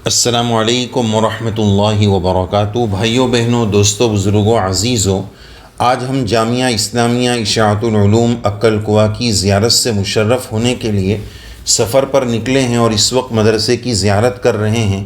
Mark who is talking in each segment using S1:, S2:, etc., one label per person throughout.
S1: السلام علیکم ورحمۃ اللہ وبرکاتہ۔ بھائیوں بہنوں، دوستوں، بزرگوں، عزیزوں، آج ہم جامعہ اسلامیہ اشاعت العلوم عقل کوہ کی زیارت سے مشرف ہونے کے لیے سفر پر نکلے ہیں اور اس وقت مدرسے کی زیارت کر رہے ہیں۔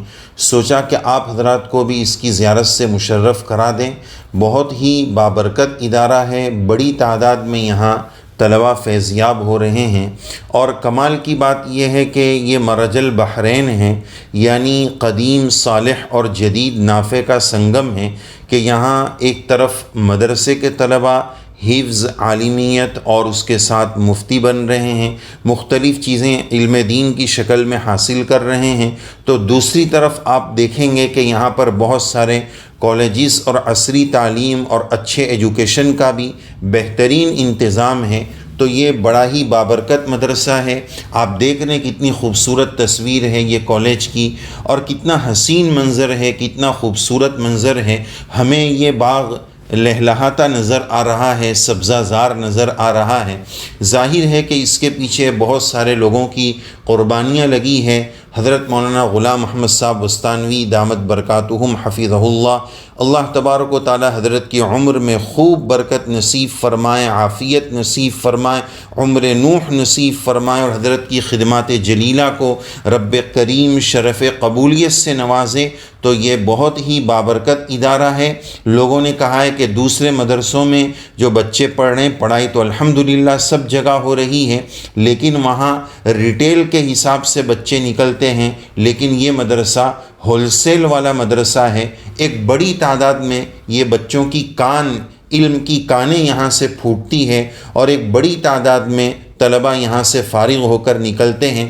S1: سوچا کہ آپ حضرات کو بھی اس کی زیارت سے مشرف کرا دیں۔ بہت ہی بابرکت ادارہ ہے، بڑی تعداد میں یہاں طلبہ فیضیاب ہو رہے ہیں، اور کمال کی بات یہ ہے کہ یہ مرج البحرین ہے، یعنی قدیم، صالح اور جدید نافع کا سنگم ہے کہ یہاں ایک طرف مدرسے کے طلبہ حفظ، عالمیت اور اس کے ساتھ مفتی بن رہے ہیں، مختلف چیزیں علم دین کی شکل میں حاصل کر رہے ہیں، تو دوسری طرف آپ دیکھیں گے کہ یہاں پر بہت سارے کالجز اور عصری تعلیم اور اچھے ایجوکیشن کا بھی بہترین انتظام ہے۔ تو یہ بڑا ہی بابرکت مدرسہ ہے۔ آپ دیکھ رہے ہیں کتنی خوبصورت تصویر ہے یہ کالج کی، اور کتنا حسین منظر ہے، کتنا خوبصورت منظر ہے۔ ہمیں یہ باغ لہلہاتا نظر آ رہا ہے، سبزہ زار نظر آ رہا ہے۔ ظاہر ہے کہ اس کے پیچھے بہت سارے لوگوں کی قربانیاں لگی ہیں۔ حضرت مولانا غلام محمد صاحب وستانوی دامت برکاتہم حفظہ اللہ، اللہ تبارک و تعالی حضرت کی عمر میں خوب برکت نصیب فرمائے، عافیت نصیب فرمائے، عمر نوح نصیب فرمائے، اور حضرت کی خدمات جلیلہ کو رب کریم شرف قبولیت سے نوازے۔ تو یہ بہت ہی بابرکت ادارہ ہے۔ لوگوں نے کہا ہے کہ دوسرے مدرسوں میں جو بچے پڑھ رہے ہیں، پڑھائی تو الحمدللہ سب جگہ ہو رہی ہے، لیکن وہاں ریٹیل کے حساب سے بچے نکلتے ہیں، لیکن یہ مدرسہ ہول سیل والا مدرسہ ہے۔ ایک بڑی تعداد میں یہ بچوں کی علم کی کانیں یہاں سے پھوٹتی ہے، اور ایک بڑی تعداد میں طلبہ یہاں سے فارغ ہو کر نکلتے ہیں۔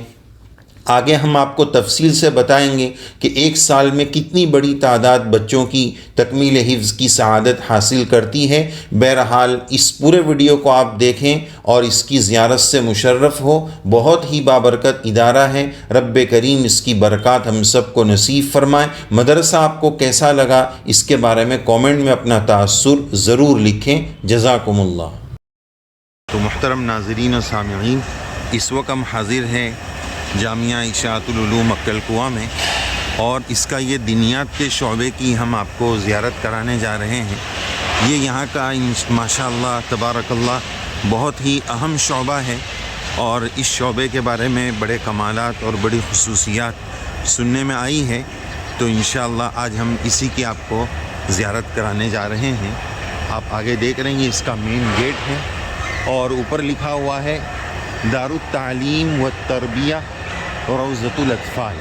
S1: آگے ہم آپ کو تفصیل سے بتائیں گے کہ ایک سال میں کتنی بڑی تعداد بچوں کی تکمیل حفظ کی سعادت حاصل کرتی ہے۔ بہرحال اس پورے ویڈیو کو آپ دیکھیں اور اس کی زیارت سے مشرف ہو۔ بہت ہی بابرکت ادارہ ہے، رب کریم اس کی برکات ہم سب کو نصیب فرمائے۔ مدرسہ آپ کو کیسا لگا، اس کے بارے میں کامنٹ میں اپنا تاثر ضرور لکھیں۔ جزاکم اللہ۔ تو محترم ناظرین و سامعین، اس وقت ہم حاضر ہیں جامعہ اشاعت العلوم عقل کوہ میں، اور اس کا یہ دینیات کے شعبے کی ہم آپ کو زیارت کرانے جا رہے ہیں۔ یہ یہاں کا ماشاء اللہ تبارک اللہ بہت ہی اہم شعبہ ہے، اور اس شعبے کے بارے میں بڑے کمالات اور بڑی خصوصیات سننے میں آئی ہے۔ تو انشاءاللہ آج ہم اسی کی آپ کو زیارت کرانے جا رہے ہیں۔ آپ آگے دیکھ رہے ہیں، اس کا مین گیٹ ہے، اور اوپر لکھا ہوا ہے دار التعلیم والتربیہ روضۃ الاطفال،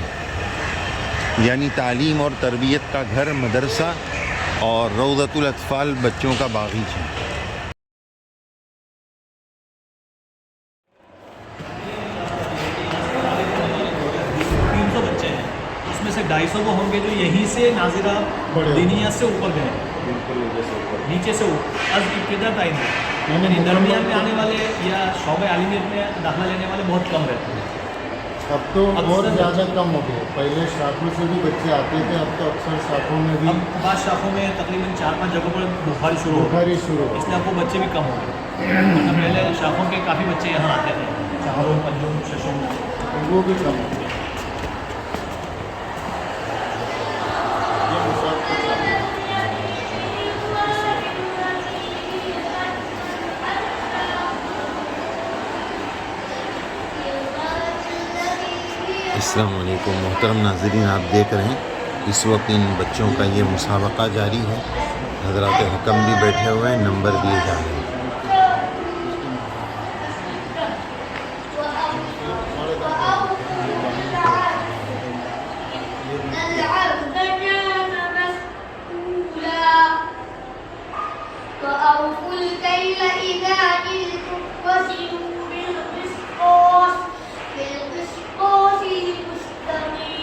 S1: یعنی تعلیم اور تربیت کا گھر مدرسہ، اور روضۃ الاطفال بچوں کا باغیچہ۔
S2: 300 بچے ہیں، اس میں سے 250 وہ ہوں گے جو یہیں سے ناظرہ دینیات سے اوپر گئے، نیچے سے اوپر از ابتدا تعین ہے، یعنی درمیان میں آنے والے یا شعبہ عالمیت میں داخلہ لینے والے بہت کم رہتے ہیں۔
S3: اب تو اور زیادہ کم ہو گئے، پہلے شاخوں سے بھی بچے آتے تھے، اب تو اکثر شاخوں میں بھی،
S2: اب بعض شاخوں میں تقریباً 4-5 جگہوں پر بخاری شروع ہو گئی، اس لیے اب وہ بچے بھی کم ہو گئے، ورنہ پہلے شاخوں کے کافی بچے یہاں آتے تھے، چاروں پنجوں ششوں،
S3: وہ بھی کم ہو گئے۔
S1: السلام علیکم محترم ناظرین، آپ دیکھ رہے ہیں اس وقت ان بچوں کا یہ مسابقہ جاری ہے۔ حضرات حکم بھی بیٹھے ہوئے ہیں، نمبر دیے جا رہے ہیں۔
S4: وأوفوا الكيل إذا كلتم وزنوا بالقسطاس المستقيم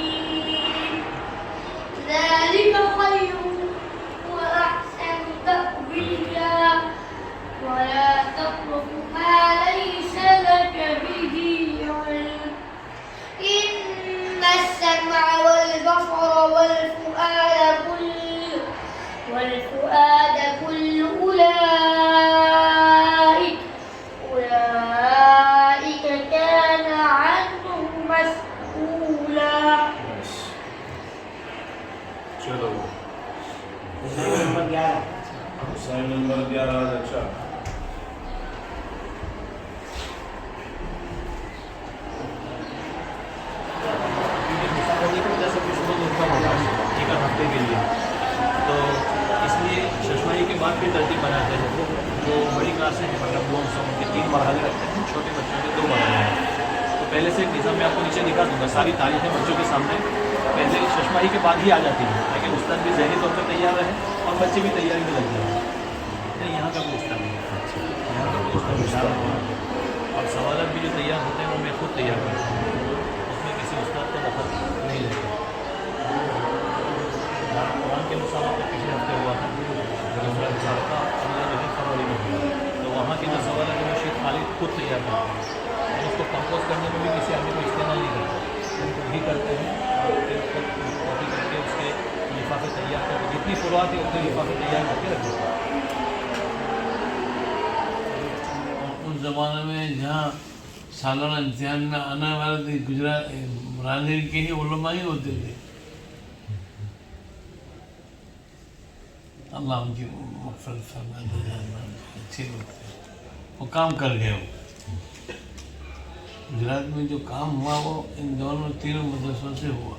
S4: ذلك خير وأحسن تأويلا
S5: चलो
S6: हुसैन नंबर 11 अच्छा
S2: मुसाफिरी की वजह से कुछ लोग उनका होगा एक आध हफ्ते के लिए, तो इसलिए शशमाही के बाद भी तरतीब बनाते हैं। जो बड़ी क्लासें हैं मतलब वो उनके 3 मरहले रखते हैं, छोटे बच्चों के 2 मरहले हैं। तो पहले से एक निज़ाम मैं आपको नीचे दिखा दूँगा, सारी तारीखें बच्चों के सामने पहले शशमाही के बाद ही आ जाती है, ताकि उस्ताद भी ज़हनी तौर पर तैयार रहे और बच्चे भी तैयारी में लग जाए। नहीं, यहाँ का कोई उस्ताद नहीं, यहाँ का कोई उस्ताद नहीं। और सवाल भी जो तैयार होते हैं वो मैं खुद तैयार करता हूँ, उसमें किसी उस्ताद का दखल नहीं रहता। कुरान के मुसाबक़ा पिछले हफ्ते हुआ था, मुसाबक़ा अगला जो है फरवरी में हुआ, तो वहाँ के जो सवाल है वो शेख खालिद खुद तैयार करते हैं और उसको कंपोज करने में भी किसी आदमी को इस्तेमाल नहीं करते, उनको भी करते हैं और फिर उसको कॉपी करके उसके लिफाफे तैयार करके जितनी शुरुआत है उतने लिफाफे तैयार करके रख देते हैं।
S5: उस ज़माने में जहाँ सालाना इम्तिहान में आने वाले थे गुजरात रांदेर के ही उलमा ही होते थे। अल्लाह उनकी मग़फ़िरत फरमा दे, अच्छे लोग थे, वो काम कर गए। वो गुजरात में जो काम हुआ वो इन दोनों 3 मदरसों से हुआ।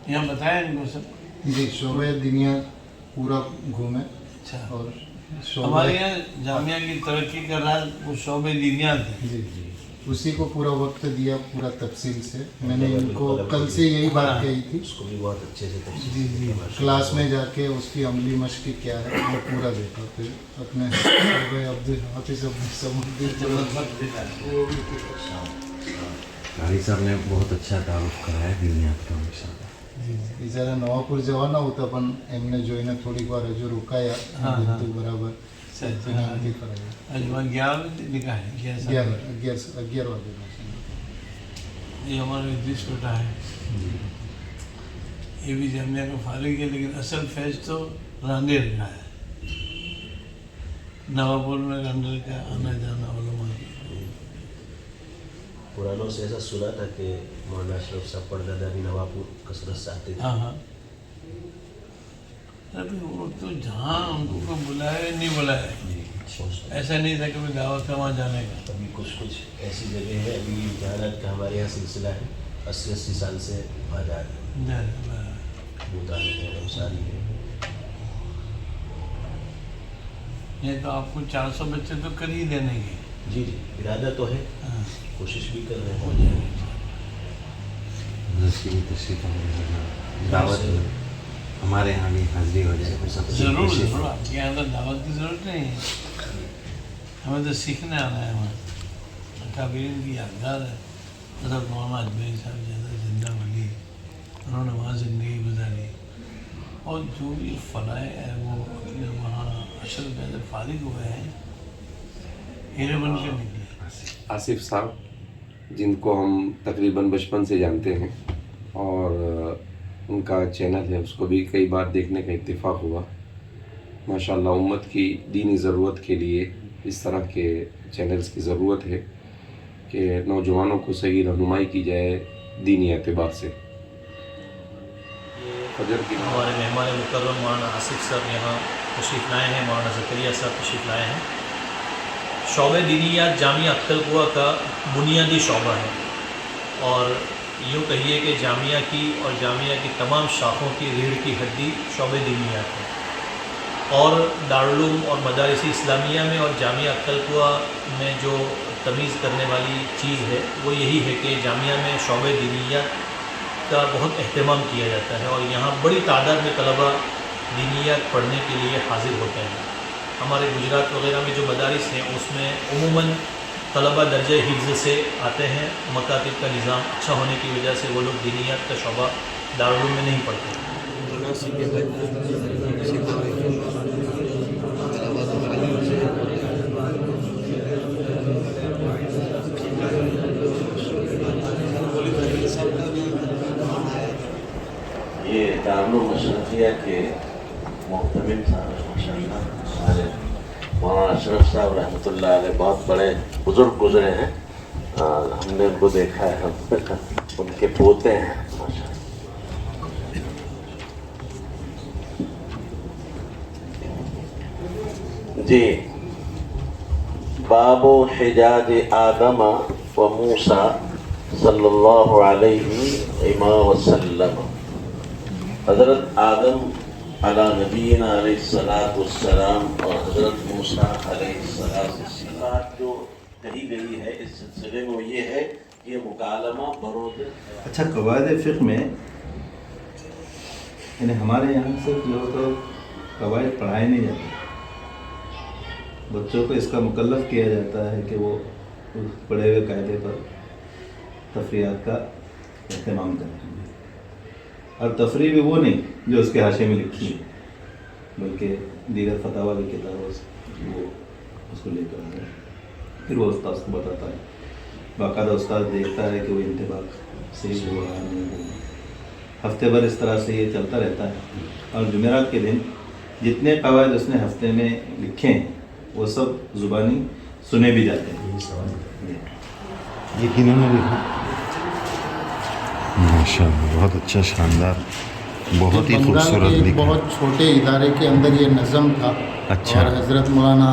S5: यहाँ बताया इनको सब।
S3: जी, शोबे दुनिया पूरा घूमे
S5: अच्छा,
S3: और
S5: हमारे यहाँ जामिया की तरक्की का राज वो शोबे दीनिया थे।
S3: जी जी, उसी को पूरा वक्त दिया, पूरा तफसील से। मैंने इनको कल से यही बात कही थी,
S7: उसको भी बहुत अच्छे से तफसील
S3: जी जी, क्लास में जाके उसकी अमली मश्क क्या है वो पूरा देखा। फिर अपने अब्दुल हाफिज़
S7: कारी साहब ने बहुत अच्छा तारुफ कराया दुनिया का इंशाल्लाह।
S3: જરા નવાપુર જવાના હોતા પણ એમને જોઈને થોડીક વાર હજુ રોકાયા, બધું બરાબર શાંતિ કરાવી।
S5: आज वहाँ 11 बजे लिखा है,
S3: 11 વાગે।
S5: ये हमारा इद्रिस बेटा है, ये भी जामिया का फारिग है, लेकिन असल फैज़ तो रांदेर का है। नवापुर में रांदेर का आना जाना उलमा की।
S7: पुरानों से ऐसा सुना था कि मौलाना अशरफ साहब परदादा भी नवापुर कसरत से आते थे।
S5: हाँ हाँ, अरे वो तो जहाँ उनको बुलाए नहीं बुलाए, ऐसा नहीं था कभी दावत का वहाँ जाने का।
S7: अभी कुछ कुछ ऐसी जगह है, अभी इम्तिहानात का हमारे यहाँ सिलसिला है, 80-80 साल से वहाँ जा रहे हैं। भूटान है, नवसारी है।
S5: ये तो आपको 400 बच्चे तो कर ही देने के।
S7: जी जी, इरादा तो है,
S5: हाँ,
S7: कोशिश भी कर रहे
S5: हो
S7: हैं।
S5: जाएगा।
S7: दावत
S1: हमारे यहाँ भी हाजिरी हो जाए।
S5: ज़रूर ज़रूर, आपके यहाँ तो दावत की ज़रूरत नहीं है, हमें तो सीखने आना है। वहाँ अकाबरीन की यादगार है, हज़रत मौलाना अजमेरी साहब ज़्यादा जिंदा वली, उन्होंने वहाँ ज़िंदगी गुजारी और जो भी फलाए है वो अपने वहाँ अशर पैसे फारिग हुए हैं, हीरे बन के निकले।
S8: आसिफ साहब, जिनको हम तकरीबन बचपन से जानते हैं और उनका चैनल है उसको भी कई बार देखने का इत्तेफाक हुआ। माशाल्लाह उम्मत की दीनी ज़रूरत के लिए इस तरह के चैनल्स की ज़रूरत है कि नौजवानों को सही रहनुमाई की जाए दीनी एतबार से। फजर की
S2: हमारे मेहमान मुकर्रम मौलाना आसिफ साहब यहाँ तशरीफ़ लाए हैं, मौलाना ज़करिया साहब तशरीफ़ लाए हैं। शौबे दीनियात जामिया अक्कलकुआ का बुनियादी शौबा है और यूँ कहिए कि जामिया की और जामिया की तमाम शाखों की रीढ़ की हड्डी शौबे दीनियात है। और दारुल और मदारिस इस्लामिया में और जामिया अक्कलकुआ में जो तमीज़ करने वाली चीज़ है वो यही है कि जामिया में शौबे दीनियात का बहुत अहतमाम किया जाता है और यहाँ बड़ी तादाद में तलबा दीनियात पढ़ने के लिए हाजिर होते हैं। हमारे गुजरात वगैरह में जो मदारिस हैं उसमें उमूमन तलबा दर्जे हिफ्ज़ से आते हैं। मकातिब का निज़ाम अच्छा होने की वजह से वो लोग दीनियात का शोबा दारुल में नहीं पढ़ते।
S7: ये दारुल मशरफिया के मोहतमिम साहब माशाअल्लाह हमारे मौलाना अशरफ साहब रहमतुल्लाह अलैह बहुत बड़े बुज़ुर्ग गुज़रे हैं हाँ हमने उनको देखा है, हम उनके पोते हैं माशाल्लाह। जी बाबो हिजाज आदम व मूसा सल्लल्लाहु अलैहि वसल्लम। हज़रत आदम अला नबीना अलैहिस्सलाम और हज़रत मूसा अलैहिस्सलाम जो कही गई है इस सिलसिले में वो ये है कि ये मुकालमा बरोद।
S9: अच्छा, कवायद फ़िक़्ह में यानी हमारे यहाँ से जो तो कवायद पढ़ाए नहीं जाते, बच्चों को इसका मुकल्लफ़ किया जाता है कि वो उस पढ़े हुए कायदे पर तफरीयात का एहतमाम करें, और तफरी भी वो नहीं जो उसके हाशिए में लिखी है, बल्कि दीगर फतावा की किताबों से वो उसको लेकर आए, फिर वो उस्ताद को बताता है, बाकायदा उस्ताद देखता है कि वो इंतबाक सही हुआ नहीं हुआ। हफ्ते भर इस तरह से ये चलता रहता है, और जुमेरात के दिन जितने कवायद उसने हफ्ते में लिखे हैं वो सब ज़ुबानी सुने भी जाते हैं।
S1: ये किन्होंने लिखा? माशाअल्लाह, बहुत अच्छा, शानदार, बहुत ही
S3: बंगाल
S1: खूबसूरत
S3: के एक
S1: लिखा।
S3: बहुत छोटे इदारे के अंदर ये नज़म था।
S1: अच्छा।
S3: और हज़रत मौलाना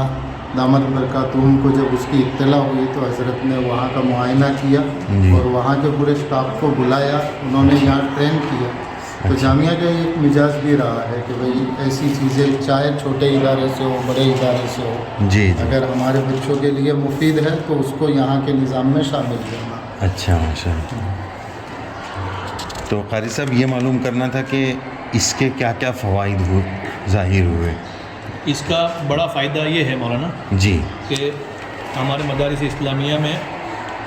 S3: दामद बरकातुहूम को जब उसकी इत्तला हुई तो हज़रत ने वहाँ का मुआयना किया
S1: जी।
S3: और वहाँ के पूरे स्टाफ को बुलाया, उन्होंने यहाँ ट्रेन किया। तो जामिया का एक मिजाज भी रहा है कि भाई ऐसी चीज़ें चाहे छोटे इदारे से हो बड़े इदारे से हो,
S1: जी जी,
S3: अगर हमारे बच्चों के लिए मुफीद है तो उसको यहाँ के निज़ाम में शामिल करना।
S1: अच्छा माशाअल्लाह। तो क़ारी साहब ये मालूम करना था कि इसके क्या क्या फ़वाइद ज़ाहिर हुए।
S2: इसका बड़ा फ़ायदा ये है मौलाना
S1: जी
S2: कि हमारे मदारिस इस्लामिया में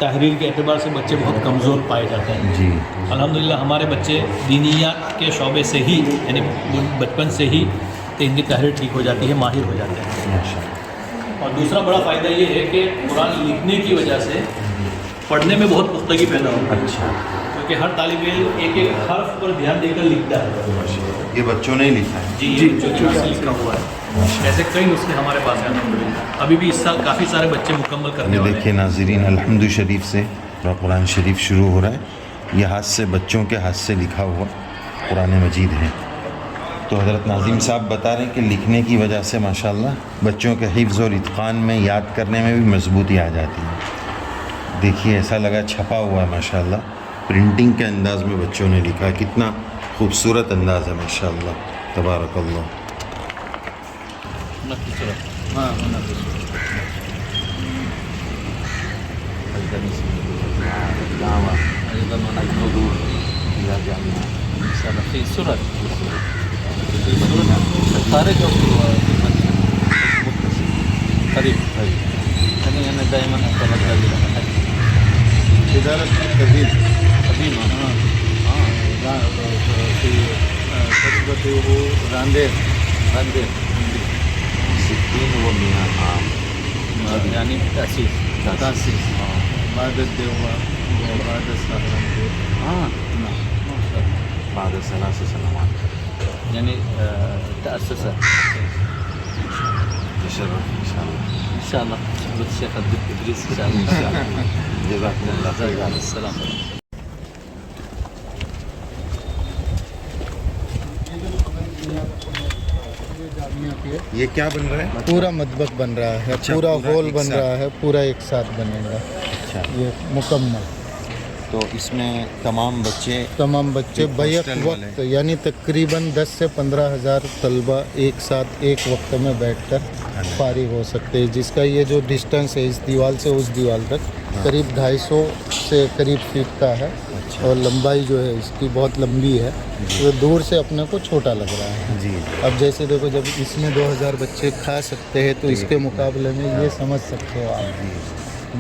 S2: तहरीर के एतबार से बच्चे बहुत कमज़ोर पाए जाते हैं।
S1: जी,
S2: अल्हम्दुलिल्लाह हमारे बच्चे दीनियात के शौबे से ही यानी बचपन से ही इनकी तहरीर ठीक हो जाती है, माहिर हो जाते हैं।
S1: माशाअल्लाह।
S2: और दूसरा बड़ा फ़ायदा ये है कि कुरान लिखने की वजह से पढ़ने में बहुत पुख्तगी पैदा होती है।
S1: अच्छा,
S2: क्योंकि हर तालिब इल्म एक एक हर्फ पर ध्यान देकर लिखता है।
S1: ये बच्चों ने ही लिखा है?
S2: जी, ये बच्चों के हाथ से लिखा हुआ है। ऐसे कई नुस्खे हमारे पास हैं अल्हम्दुलिल्लाह। अभी भी इस साल काफ़ी सारे बच्चे मुकम्मल करने
S1: ये
S2: वाले हैं।
S1: देखिए नाज़रीन, अल्हम्दु शरीफ से कुरान शरीफ शुरू हो रहा है। ये हाथ से, बच्चों के हाथ से लिखा हुआ कुरान मजीद है। तो हज़रत नाज़िम साहब बता रहे हैं कि लिखने की वजह से माशाअल्लाह बच्चों के हिफ्ज़ और इत्क़ान में, याद करने में भी मजबूती आ जाती है। देखिए ऐसा लगा छपा हुआ है माशाअल्लाह, प्रिंटिंग के अंदाज़ में बच्चों ने लिखा है। कितना खूबसूरत अंदाज़ है माशाअल्लाह, तबारकल्लाह।
S3: हाँ,
S2: في سورة خارج أو قريب يعني أنا دائما أتوجه إلى
S3: إدارة التدريب
S2: قديمة
S3: في قصبته راندير
S2: عندنا
S1: 60 و100 عام
S2: يعني تأسيس
S3: تأسيس بعد الدوام وبعد السهرانپور
S2: نعم
S1: بعد 3 سنوات
S2: يعني تأسس
S1: تشرف إن شاء الله.
S2: إن شاء الله خدمة الشيخ الدكتور إدريس إن شاء الله.
S1: جزاكم الله خير.
S2: جزاك السلام.
S1: ये क्या बन रहा है?
S3: पूरा मदबक बन रहा है,
S1: अच्छा,
S3: पूरा
S1: पूरा
S3: हॉल
S1: एक
S3: बन
S1: साथ।
S3: रहा है, पूरा एक साथ बनेगा
S1: अच्छा,
S3: ये मुकम्मल।
S1: तो इसमें तमाम बच्चे
S3: तमाम बच्चे बैक
S1: हॉस्टल वाले।
S3: वक्त यानी तकरीबन 10 से 15 हज़ार तलबा एक साथ एक वक्त में बैठकर फारिग हो सकते हैं, जिसका ये जो डिस्टेंस है इस दीवार से उस दीवार तक करीब 250 से करीब फीट का है। और लंबाई जो है इसकी बहुत लंबी है, तो दूर से अपने को छोटा लग रहा है।
S1: जी
S3: अब जैसे देखो, जब इसमें 2000 बच्चे खा सकते हैं तो इसके मुकाबले में ये समझ सकते हो आप।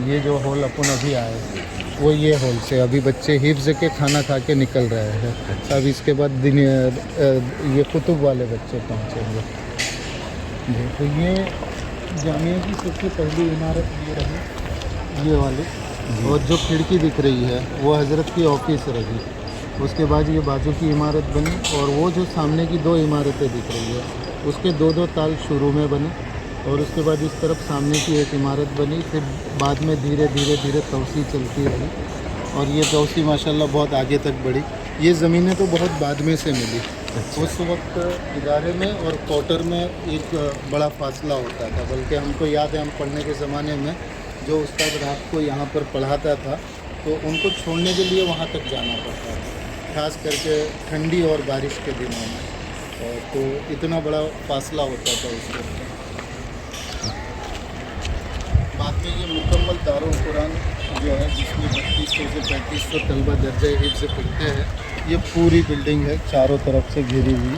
S3: ये जो हॉल अपन अभी आए वो ये हॉल से अभी बच्चे हिफ्ज़ के खाना खा के निकल रहे हैं। अब इसके बाद ये कुतुब वाले बच्चे पहुँचेंगे। जी, तो ये जामिया की सबसे पहली इमारत ये रही, ये वाली। और जो खिड़की दिख रही है वो हज़रत की ऑफिस रही। उसके बाद ये बाजू की इमारत बनी, और वो जो सामने की 2 इमारतें दिख रही है उसके 2-2 ताल शुरू में बने, और उसके बाद इस तरफ सामने की एक इमारत बनी, फिर बाद में धीरे धीरे तोसी चलती रही और ये तोसी माशाल्लाह बहुत आगे तक बढ़ी। ये ज़मीनें तो बहुत बाद में से मिली। उस वक्त इदारे में और क्वार्टर में एक बड़ा फासला होता था, बल्कि हमको याद है हम पढ़ने के ज़माने में जो उस्ताद रात को यहाँ पर पढ़ाता था तो उनको छोड़ने के लिए वहाँ तक जाना पड़ता था, खास करके ठंडी और बारिश के दिनों में। तो इतना बड़ा फासला होता था उस वक्त। बाद में ये मुकम्मल दारुल कुरान जो है जिसमें 3200 से 3500 तलबा दर्जा हिफ्ज़ पढ़ते हैं, ये पूरी बिल्डिंग है चारों तरफ से घिरी हुई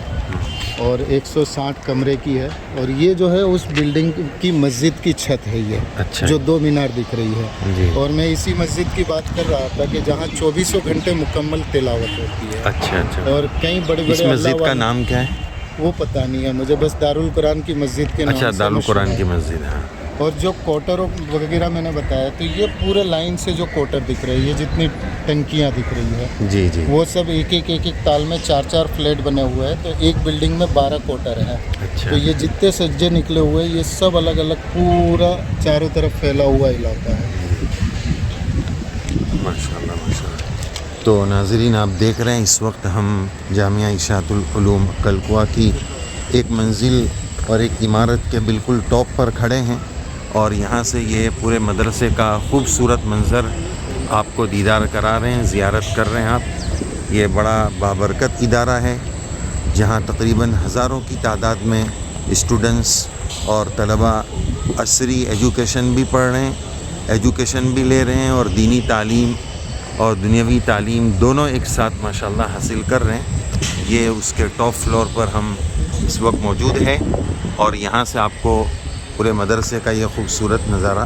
S3: और 160 कमरे की है। और ये जो है उस बिल्डिंग की मस्जिद की छत है ये,
S1: अच्छा।
S3: जो 2 मीनार दिख रही है
S1: जी।
S3: और मैं इसी मस्जिद की बात कर रहा था कि जहाँ 24 घंटे मुकम्मल तिलावत होती है।
S1: अच्छा अच्छा।
S3: और कई बड़े
S1: इस
S3: बड़े
S1: मस्जिद का नाम क्या है?
S3: वो पता नहीं है मुझे, बस दारुल कुरान की मस्जिद के नाम
S1: अच्छा,
S3: से
S1: दारुल
S3: मशहूर
S1: कुरान
S3: है।
S1: की मस्जिद। हाँ।
S3: और जो क्वार्टर वगैरह मैंने बताया तो ये पूरे लाइन से जो क्वार्टर दिख रही है, जितनी टंकियाँ दिख रही है
S1: जी जी।
S3: वो सब एक ताल में 4 फ्लैट बने हुए हैं। तो एक बिल्डिंग में 12 क्वार्टर है।
S1: अच्छा।
S3: तो ये जितने सज्जे निकले हुए हैं ये सब अलग अलग पूरा चारों तरफ फैला हुआ इलाका है।
S1: माशाल्लाह माशाल्लाह। तो नाज़रीन आप देख रहे हैं इस वक्त हम जामिया इशाअतुल उलूम अक्कल-कुआ की एक मंजिल और एक इमारत के बिल्कुल टॉप पर खड़े हैं और यहाँ से ये पूरे मदरसे का खूबसूरत मंज़र आपको दीदार करा रहे हैं, ज़ियारत कर रहे हैं आप। ये बड़ा बाबरकत इदारा है जहाँ तकरीबन हज़ारों की तादाद में स्टूडेंट्स और तलबा असरी एजुकेशन भी पढ़ रहे हैं, एजुकेशन भी ले रहे हैं और दीनी तालीम और दुनियावी तालीम दोनों एक साथ माशाल्लाह हासिल कर रहे हैं। ये उसके टॉप फ्लोर पर हम इस वक्त मौजूद हैं और यहाँ से आपको पूरे मदरसे का ये खूबसूरत नज़ारा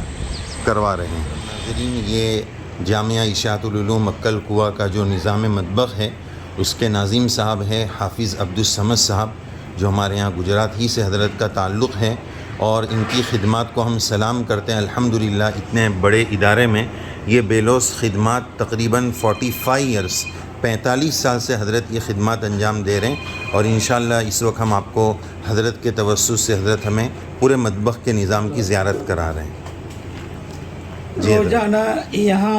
S1: करवा रहे हैं। नाज़रीन ये जामिया इशाअतुल उलूम अक्कल-कुआ का जो निज़ाम मतबख़ है उसके नाज़िम साहब हैं हाफिज़ अब्दुस समद साहब, जो हमारे यहाँ गुजरात ही से हज़रत का ताल्लुक़ है और इनकी खिदमात को हम सलाम करते हैं। अल्हम्दुलिल्लाह इतने बड़े इदारे में ये बेलोस खिदमात तकरीबन 45 ईयर्स 45 साल से हज़रत ये खिदमात अंजाम दे रहे हैं और इंशाअल्लाह इस वक्त हम आपको हज़रत के तवस्सुस से हज़रत हमें पूरे मतबख़ के निज़ाम की ज़ियारत करा रहे हैं। जी
S5: रोजाना यहाँ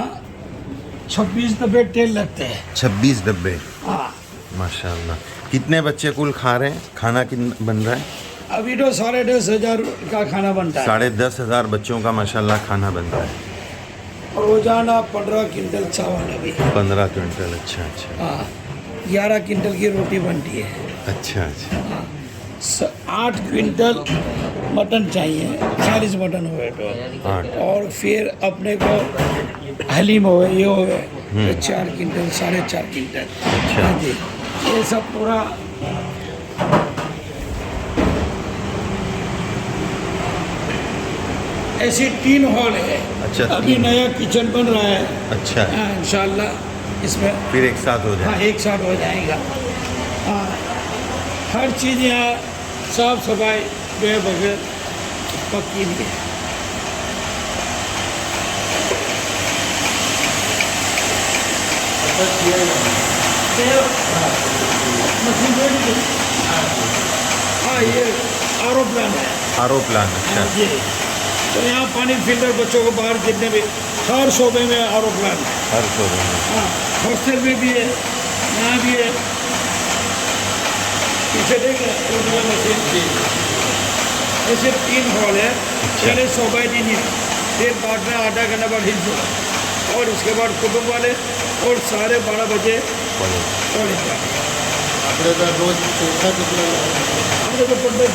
S5: 26 डब्बे तेल लगते हैं।
S1: 26 डब्बे।
S5: हाँ।
S1: माशाअल्लाह। कितने बच्चे कुल खा रहे हैं? खाना कितना बन रहा है?
S5: अभी तो 10,500 का खाना बनता है।
S1: 10,500 बच्चों का माशाअल्लाह खाना बन रहा है।
S5: रोजाना 15 क्विंटल चावल अभी।
S1: 15 क्विंटल। अच्छा अच्छा।
S5: हाँ। 11 क्विंटल की रोटी बनती है।
S1: अच्छा अच्छा।
S5: हाँ। 8 क्विंटल मटन चाहिए, 40 मटन हुए तो।
S1: 8।
S5: और फिर अपने को हलीम हो गए, ये हो गए तो 4 क्विंटल 4.5 क्विंटल।
S1: अच्छा।
S5: हाँ जी, ये सब पूरा ऐसे 3 हॉल है।
S1: अच्छा।
S5: अभी नया किचन बन रहा है।
S1: अच्छा।
S5: हाँ, इंशाल्लाह इसमें
S1: फिर एक साथ हो
S5: हाँ
S1: जाए।
S5: एक साथ हो जाएगा। हाँ, हर चीज़ यहाँ साफ सफाई बगैर पक्की भी है। हाँ, ये आरो प्लान है।
S1: आरो प्लान। अच्छा।
S5: जी, तो यहाँ पानी फिल्टर बच्चों को बाहर जितने भी हर शोबे में आरो प्लान है।
S1: हर शोबे में।
S5: हाँ, हॉस्टल में भी है, यहाँ भी है। पीछे देखें मशीन। ऐसे 3 हॉल है। पहले सोसाइटी नहीं, फिर बाद में आधा घंटा बाद हिल और उसके बाद कुटुंब वाले और सारे 12 बजे कॉलेज का।
S3: આપણે તો રોજ ચોખા કેટલા
S5: આપણે તો 15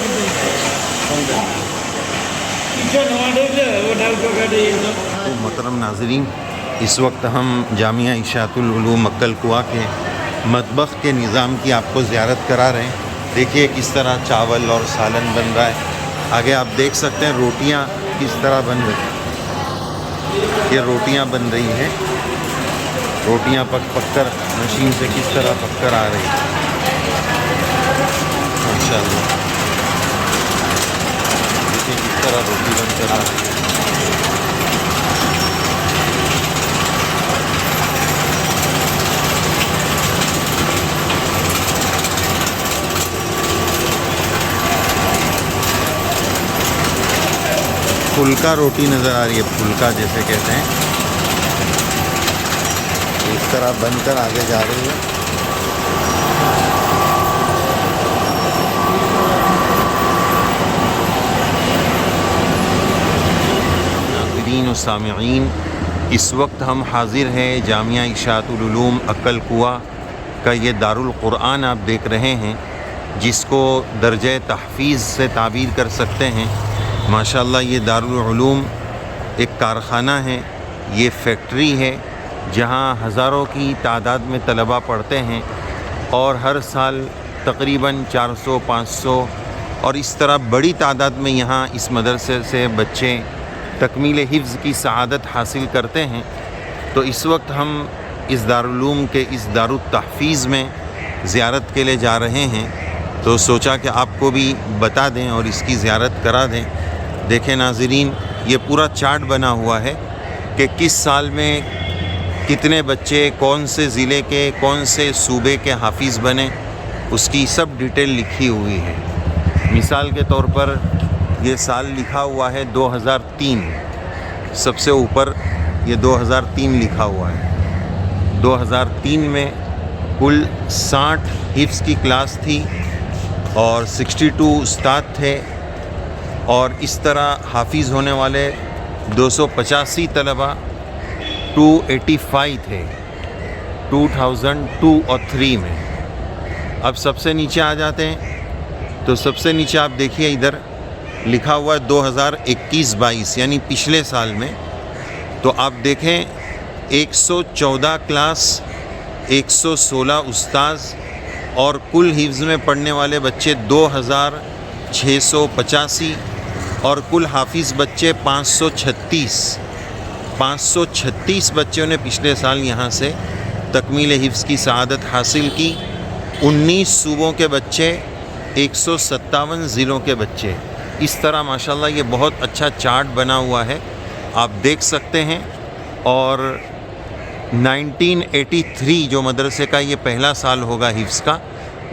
S5: किचन हमारे वो डाल को गाड़ी एकदम।
S1: तो मोहतरम नाज़रीन इस वक्त हम जामिया इशाअतुल उलूम अक्कल-कुआ के मतबख़ के निज़ाम की आपको ज़ियारत करा रहे हैं। देखिए किस तरह चावल और सालन बन रहा है। आगे आप देख सकते हैं रोटियां किस तरह बन रही हैं। ये रोटियां बन रही हैं। रोटियां पक कर मशीन से किस तरह पक कर आ रही है माशाअल्लाह। देखिए किस तरह रोटी बनकर आ रही है। फुल्का रोटी नज़र आ रही है, फुल्का जैसे कहते हैं, इस तरह बनकर आगे जा रही है। नाज़रीन और सामिईन, इस वक्त हम हाजिर हैं जामिया इशाअतुल उलूम अक्कल कुआ का ये दारुल क़ुरआन आप देख रहे हैं, जिसको दर्जे तहफ़ीज़ से ताबीर कर सकते हैं। माशाअल्लाह ये दारुल उलूम एक कारख़ाना है, ये फैक्ट्री है जहाँ हज़ारों की तादाद में तलबा पढ़ते हैं और हर साल तकरीबन 400-500 और इस तरह बड़ी तादाद में यहाँ इस मदरसे से बच्चे तकमील हिफ्ज़ की सआदत हासिल करते हैं। तो इस वक्त हम इस दारुल उलूम के इस दारुल तहफ़ीज़ में ज़ियारत के लिए जा रहे हैं, तो सोचा कि आपको भी बता दें और इसकी ज़ियारत करा दें। देखें नाज़रीन, ये पूरा चार्ट बना हुआ है कि किस साल में कितने बच्चे कौन से ज़िले के कौन से सूबे के हाफिज़ बने, उसकी सब डिटेल लिखी हुई है। मिसाल के तौर पर ये साल लिखा हुआ है 2003, सबसे ऊपर ये 2003 लिखा हुआ है। 2003 में कुल 60 हिफ्ज़ की क्लास थी और 62 उस्ताद थे और इस तरह हाफिज़ होने वाले 285 तलबा 285 थे 2002 और 3 में। अब सबसे नीचे आ जाते हैं, तो सबसे नीचे आप देखिए इधर लिखा हुआ है 2021-22 यानी पिछले साल में। तो आप देखें 114 क्लास, 116 उस्ताद और कुल हिफ्ज़ में पढ़ने वाले बच्चे 2685 और कुल हाफिज़ बच्चे 536 बच्चों ने पिछले साल यहाँ से तकमील हिफ्ज़ की सआदत हासिल की। 19 सूबों के बच्चे, 157 ज़िलों के बच्चे। इस तरह माशाल्लाह ये बहुत अच्छा चार्ट बना हुआ है, आप देख सकते हैं। और 1983 जो मदरसे का ये पहला साल होगा हिफ्ज़ का,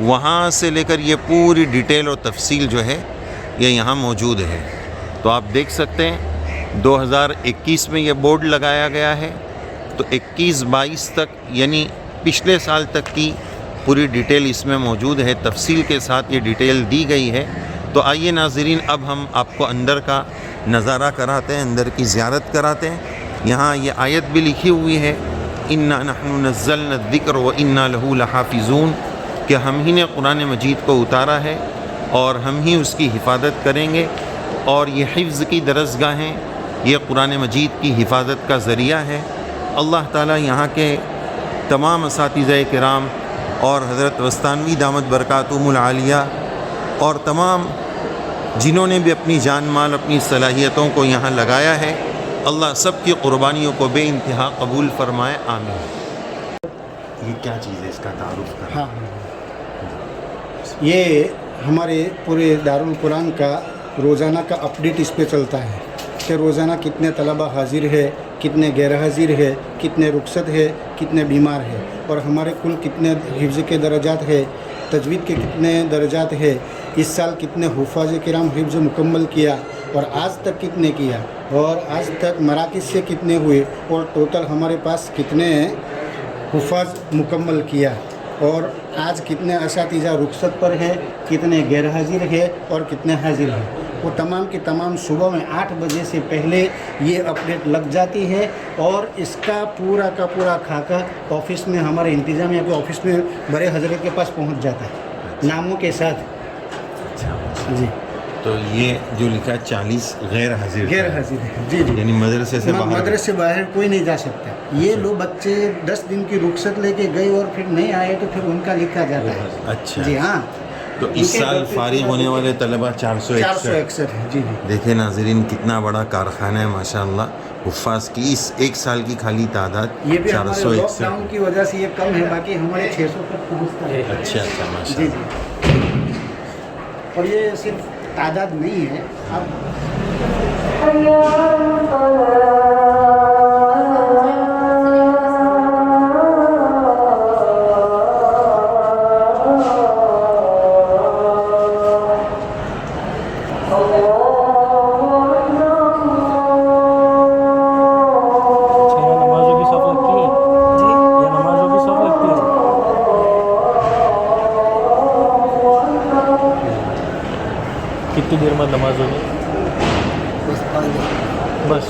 S1: वहाँ से लेकर ये पूरी डिटेल और तफसील जो है ये यहाँ मौजूद है। तो आप देख सकते हैं 2021 में ये बोर्ड लगाया गया है, तो 21-22 तक यानी पिछले साल तक की पूरी डिटेल इसमें मौजूद है, तफसील के साथ ये डिटेल दी गई है। तो आइए नाज़रीन, अब हम आपको अंदर का नज़ारा कराते हैं, अंदर की ज़ियारत कराते हैं। यहाँ ये आयत भी लिखी हुई है, इन्ना नहनु नज़्ज़लना ज़िक्र व इन्ना लहू लहाफ़िज़ून, कि हम ही ने कुरान मजीद को उतारा है और हम ही उसकी हिफाजत करेंगे। और ये हिफ्ज़ की दरसगाहें ये कुरान मजीद की हिफाजत का ज़रिया है। अल्लाह ताला यहाँ के तमाम असातिज़ा किराम और हज़रत वस्तानवी दामत बरकातुहुमुल आलिया और तमाम जिन्होंने भी अपनी जान माल अपनी सलाहियतों को यहाँ लगाया है, अल्लाह सब की क़ुरबानियों को बेइंतहा कबूल फ़रमाए, आमीन। ये क्या चीज़ है, इसका तारुफ़ करें।
S10: हाँ, ये हमारे पूरे दारुल कुरान का रोज़ाना का अपडेट इस पे चलता है कि रोज़ाना कितने तलबा हाजिर है, कितने गैर हाजिर है, कितने रुखसत है, कितने बीमार है, और हमारे कुल कितने हिफ्ज़ के दर्जात है, तजवीद के कितने दर्जात है, इस साल कितने हुफ़ाज़ किराम हिफ्ज़ मुकम्मल किया और आज तक कितने किया, और आज तक मराकिज़ से कितने हुए, और टोटल हमारे पास कितने हुफ़ाज़ मुकम्मल किया, और आज कितने असातिज़ा रुखसत पर है, कितने गैर हाजिर है और कितने हाजिर है। वो तमाम की तमाम सुबह में 8 बजे से पहले ये अपडेट लग जाती है और इसका पूरा का पूरा खाका ऑफिस में, हमारे इंतज़ामिया के ऑफिस में बड़े हजरत के पास पहुंच जाता है नामों के साथ। जी,
S1: तो ये जो लिखा है 40 गैर हाजिर
S10: है। जी जी,
S1: यानी मदरसे से बाहर,
S10: मदरसे से बाहर कोई नहीं जा सकता। ये लोग बच्चे 10 दिन की रुखसत लेके गए और फिर नहीं आए तो फिर उनका लिखा जाता है।
S1: अच्छा
S10: जी हाँ,
S1: तो इस साल फारिग होने वाले तलबा 461
S10: है। जी जी,
S1: देखें नाज़रीन, कितना बड़ा कारखाना है माशाअल्लाह। हुफ़ाज़ की इस एक साल की खाली तादाद
S10: ये भी हमारे
S1: 461
S10: लॉकडाउन की वजह से ये कम है, बाकी हमारे 600 तक पहुँचता है।
S1: अच्छा
S10: जी
S1: माशाअल्लाह।
S10: जी, और ये सिर्फ तादाद नहीं है, अब
S2: कितनी देर में नमाज होगी? बस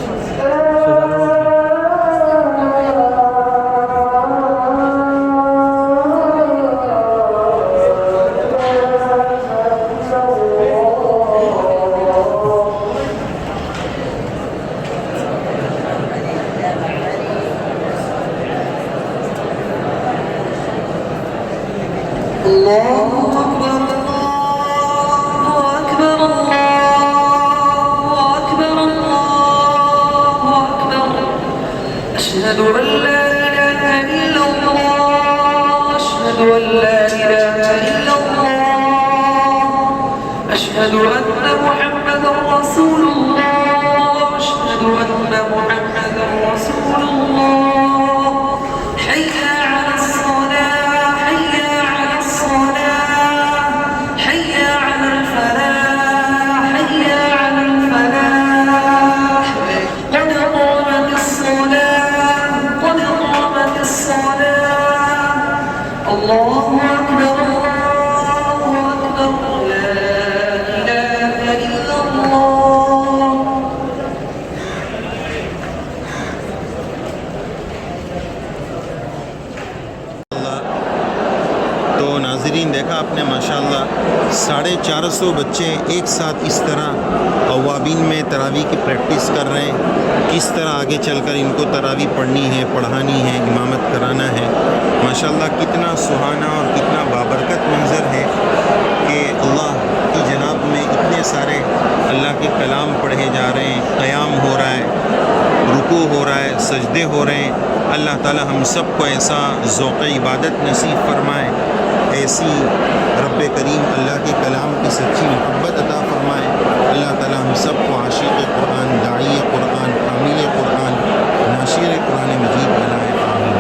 S11: أشهد أن لا إله إلا الله أشهد أن لا إله إلا الله أشهد أن محمدا رسول الله أشهد أن محمدا رسول الله حي على الصلاة حي على الصلاة حي على الفلاح حي على الفلاح قد قامت الصلاة قد قامت الصلاة الله أكبر الله أكبر لا إله إلا الله
S1: تو ناظرین دیکھا آپ نے ماشاءاللہ 450 بچے ایک ساتھ اس طرح اوابین میں تراویح کی پریکٹس کر رہے ہیں، کس طرح آگے چل کر ان کو تراویح پڑھنی ہے، پڑھانی ہے، امامت کرانا ہے۔ ماشاءاللہ کتنا سہانا اور کتنا بابرکت منظر ہے کہ اللہ کی جناب میں اتنے سارے اللہ کے کلام پڑھے جا رہے ہیں، قیام ہو رہا ہے، رکوع ہو رہا ہے، سجدے ہو رہے ہیں۔ اللہ تعالی ہم سب کو ایسا ذوق عبادت نصیب فرمائے، ایسی رب کریم اللہ کے کلام کی سچی محبت عطا فرمائے۔ اللہ تعالی ہم سب کو عاشق قرآن، داعی قرآن، حامل قرآن، ناشر قرآن مجید بنائے، آمین۔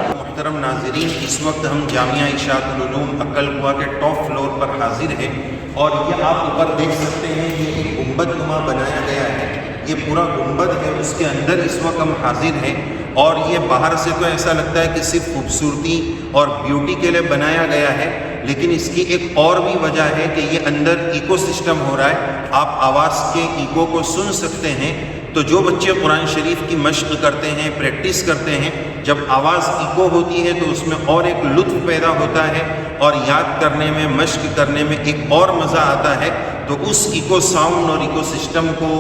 S1: محترم ناظرین، اس وقت ہم جامعہ اشاعت العلوم عقل قوا کے ٹاپ فلور پر حاضر ہیں، اور یہ آپ اوپر دیکھ سکتے ہیں یہ ایک گنبد نما بنایا گیا ہے، یہ پورا گنبد ہے، اس کے اندر اس وقت ہم حاضر ہیں۔ اور یہ باہر سے تو ایسا لگتا ہے کہ صرف خوبصورتی اور بیوٹی کے لیے بنایا گیا ہے، لیکن اس کی ایک اور بھی وجہ ہے کہ یہ اندر ایکو سسٹم ہو رہا ہے، آپ آواز کے ایکو کو سن سکتے ہیں۔ تو جو بچے قرآن شریف کی مشق کرتے ہیں، پریکٹس کرتے ہیں، جب آواز ایکو ہوتی ہے تو اس میں اور ایک لطف پیدا ہوتا ہے، اور یاد کرنے میں، مشق کرنے میں ایک اور مزہ آتا ہے۔ تو اس ایکو ساؤنڈ اور ایکو سسٹم کو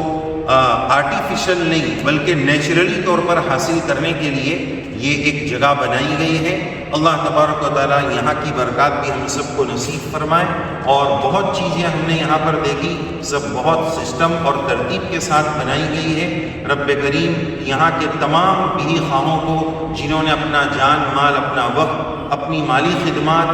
S1: آرٹیفیشل نہیں بلکہ نیچرلی طور پر حاصل کرنے کے لیے یہ ایک جگہ بنائی گئی ہے۔ اللہ تبارک و تعالیٰ یہاں کی برکات بھی ہم سب کو نصیب فرمائے، اور بہت چیزیں ہم نے یہاں پر دیکھی، سب بہت سسٹم اور ترتیب کے ساتھ بنائی گئی ہے۔ رب کریم یہاں کے تمام بھی خواہوں کو، جنہوں نے اپنا جان مال، اپنا وقت، اپنی مالی خدمات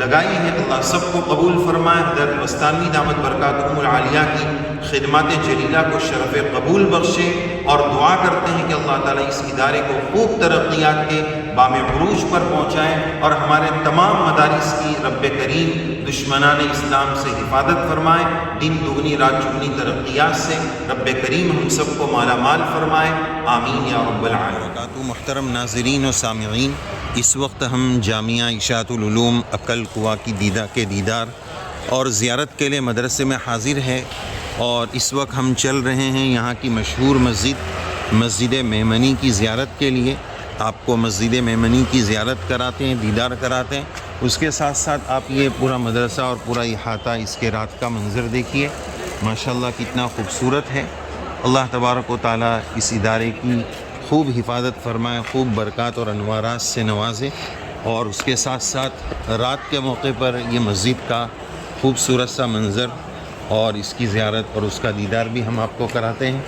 S1: لگائی ہے، اللہ سب کو قبول فرمائے۔ حضرت بستانوی دامت برکاتہم العالیہ کی خدمات جلیلہ کو شرف قبول بخشے، اور دعا کرتے ہیں کہ اللہ تعالیٰ اس ادارے کو خوب ترقیات کے بام عروج پر پہنچائے، اور ہمارے تمام مدارس کی رب کریم دشمنان اسلام سے حفاظت فرمائے، دن دگنی رات چگنی ترقیات سے رب کریم ہم سب کو مالا مال فرمائے، آمین یا رب العالمین۔ محترم ناظرین و سامعین، اس وقت ہم جامعہ اشاعت العلوم عقل قوا کی دیدار اور زیارت کے لیے مدرسے میں حاضر ہے، اور اس وقت ہم چل رہے ہیں یہاں کی مشہور مسجد میمنی کی زیارت کے لیے۔ آپ کو مسجد میمنی کی زیارت کراتے ہیں، دیدار کراتے ہیں، اس کے ساتھ ساتھ آپ یہ پورا مدرسہ اور پورا احاطہ، اس کے رات کا منظر دیکھیے، ماشاءاللہ کتنا خوبصورت ہے۔ اللہ تبارک و تعالیٰ اس ادارے کی خوب حفاظت فرمائے، خوب برکات اور انوارات سے نوازے، اور اس کے ساتھ ساتھ رات کے موقع پر یہ مسجد کا خوبصورت سا منظر اور اس کی زیارت اور اس کا دیدار بھی ہم آپ کو کراتے ہیں۔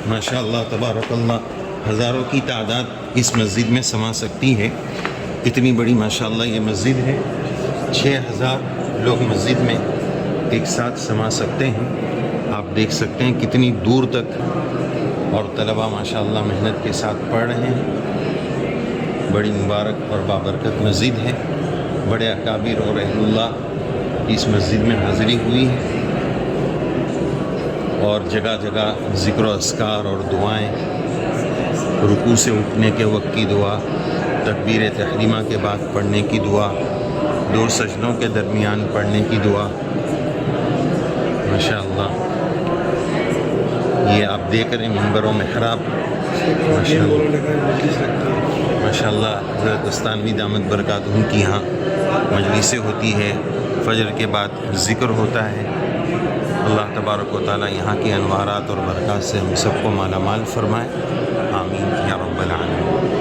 S1: ماشاءاللہ تبارک اللہ، ہزاروں کی تعداد اس مسجد میں سما سکتی ہے، اتنی بڑی ماشاءاللہ یہ مسجد ہے۔ 6000 لوگ مسجد میں ایک ساتھ سما سکتے ہیں۔ آپ دیکھ سکتے ہیں کتنی دور تک، اور طلبہ ماشاءاللہ محنت کے ساتھ پڑھ رہے ہیں۔ بڑی مبارک اور بابرکت مسجد ہے، بڑے اکابر اور اہل اللہ اس مسجد میں حاضری ہوئی ہے، اور جگہ جگہ ذکر و اذکار اور دعائیں، رکوع سے اٹھنے کے وقت کی دعا، تکبیر تحریمہ کے بعد پڑھنے کی دعا، دو سجدوں کے درمیان پڑھنے کی دعا ماشاءاللہ. یہ آپ دیکھ رہے ہیں منبر و محراب ماشاءاللہ. حضرت استانوی دامت برکاتہم کی یہاں مجلسیں ہوتی ہے، فجر کے بعد ذکر ہوتا ہے. اللہ تبارک و تعالی یہاں کے انوارات اور برکات سے ہم سب کو مالا مال فرمائے. آمین یا رب العالمین.